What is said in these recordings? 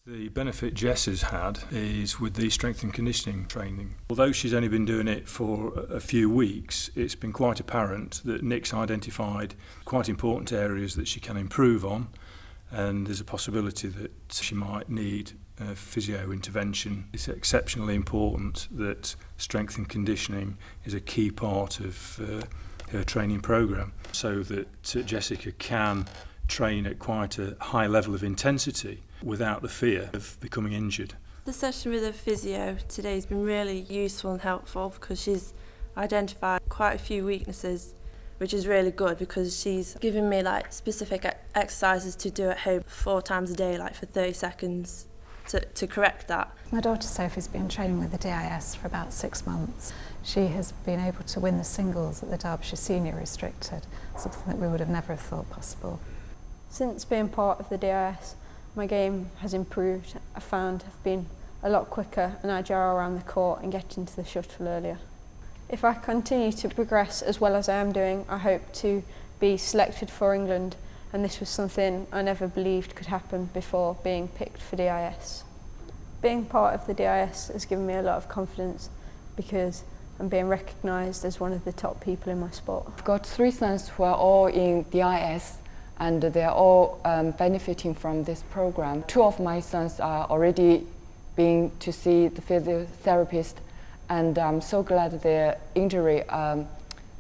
The benefit Jess has had is with the strength and conditioning training. Although she's only been doing it for a few weeks, it's been quite apparent that Nick's identified quite important areas that she can improve on, and there's a possibility that she might need physio intervention. It's exceptionally important that strength and conditioning is a key part of her training programme, so that Jessica can train at quite a high level of intensity without the fear of becoming injured. The session with the physio today has been really useful and helpful because she's identified quite a few weaknesses, which is really good because she's given me specific exercises to do at home 4 times a day, for 30 seconds to correct that. My daughter Sophie's been training with the DIS for about 6 months. She has been able to win the singles at the Derbyshire Senior Restricted, something that we would have never have thought possible. Since being part of the DIS, my game has improved. I found I've been a lot quicker and agile around the court and getting to the shuttle earlier. If I continue to progress as well as I am doing, I hope to be selected for England, and this was something I never believed could happen before being picked for DIS. Being part of the DIS has given me a lot of confidence because I'm being recognised as one of the top people in my sport. I've got 3 sons who are all in DIS, and they're all benefiting from this program. 2 of my sons are already being to see the physiotherapist, and I'm so glad their injury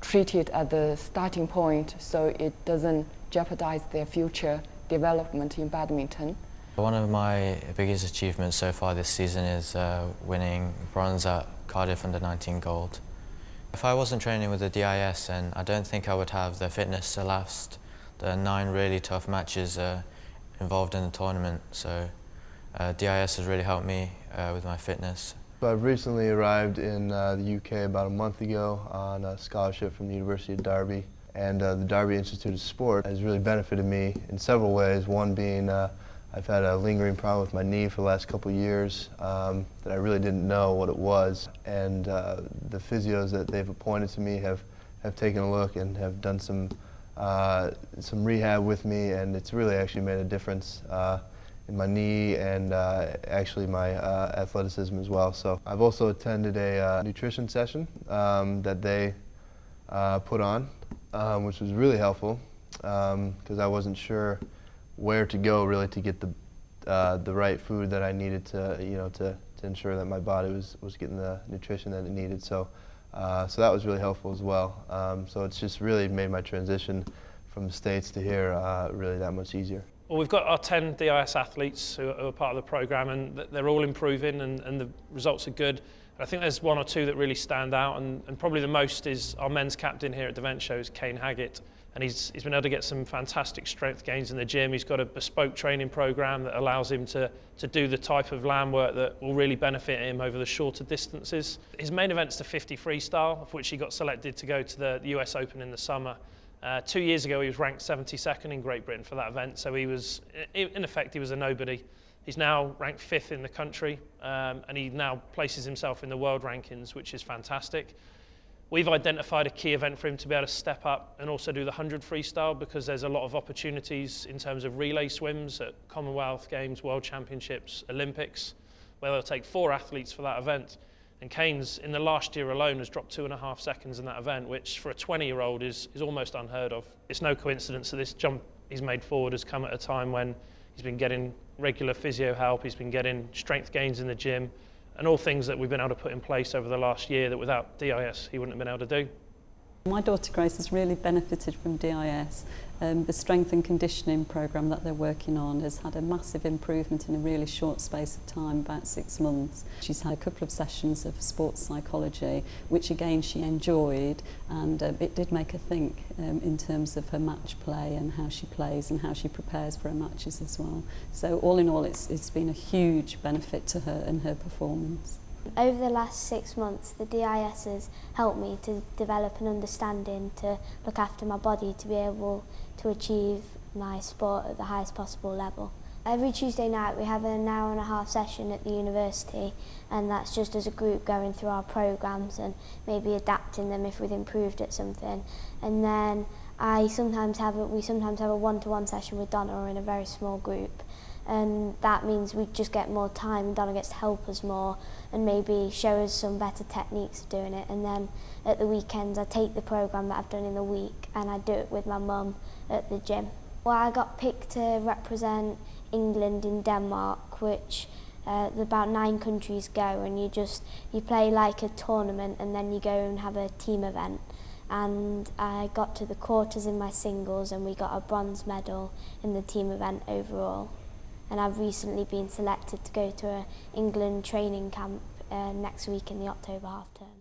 treated at the starting point so it doesn't jeopardize their future development in badminton. One of my biggest achievements so far this season is winning bronze at Cardiff Under-19 Gold. If I wasn't training with the DIS, then I don't think I would have the fitness to last the 9 really tough matches involved in the tournament, so DIS has really helped me with my fitness. I've recently arrived in the UK about a month ago on a scholarship from the University of Derby, and the Derby Institute of Sport has really benefited me in several ways. One being I've had a lingering problem with my knee for the last couple of years that I really didn't know what it was, and the physios that they've appointed to me have taken a look and have done some rehab with me, and it's really actually made a difference in my knee and actually my athleticism as well. So I've also attended a nutrition session that they put on, which was really helpful because I wasn't sure where to go really to get the right food that I needed to ensure that my body was getting the nutrition that it needed. So that was really helpful as well. So it's just really made my transition from the States to here really that much easier. Well, we've got our 10 DIS athletes who are part of the programme, and they're all improving and the results are good. I think there's 1 or 2 that really stand out, and probably the most is our men's captain here at Derbyshire, is Kane Haggett. And he's been able to get some fantastic strength gains in the gym. He's got a bespoke training programme that allows him to do the type of land work that will really benefit him over the shorter distances. His main event's the 50 freestyle, of which he got selected to go to the US Open in the summer. 2 years ago he was ranked 72nd in Great Britain for that event, so he was, in effect, he was a nobody. He's now ranked 5th in the country, and he now places himself in the world rankings, which is fantastic. We've identified a key event for him to be able to step up and also do the 100 freestyle, because there's a lot of opportunities in terms of relay swims at Commonwealth Games, World Championships, Olympics, where they'll take 4 athletes for that event. And Kane's, in the last year alone, has dropped 2.5 seconds in that event, which for a 20-year-old is almost unheard of. It's no coincidence that this jump he's made forward has come at a time when he's been getting regular physio help, he's been getting strength gains in the gym, and all things that we've been able to put in place over the last year that without DIS he wouldn't have been able to do. My daughter Grace has really benefited from DIS. The strength and conditioning programme that they're working on has had a massive improvement in a really short space of time, about 6 months. She's had a couple of sessions of sports psychology, which again she enjoyed, and it did make her think in terms of her match play and how she plays and how she prepares for her matches as well. So all in all, it's been a huge benefit to her and her performance. Over the last 6 months, the DIS has helped me to develop an understanding to look after my body to be able to achieve my sport at the highest possible level. Every Tuesday night we have an hour-and-a-half session at the university, and that's just as a group going through our programmes and maybe adapting them if we've improved at something. And then we sometimes have a one-to-one session with Donna, or in a very small group. and that means we just get more time. Donna gets to help us more and maybe show us some better techniques of doing it, and then at the weekends I take the programme that I've done in the week and I do it with my mum at the gym. Well, I got picked to represent England in Denmark, which about 9 countries go, and you play like a tournament and then you go and have a team event. And I got to the quarters in my singles and we got a bronze medal in the team event overall. And I've recently been selected to go to an England training camp next week in the October half term.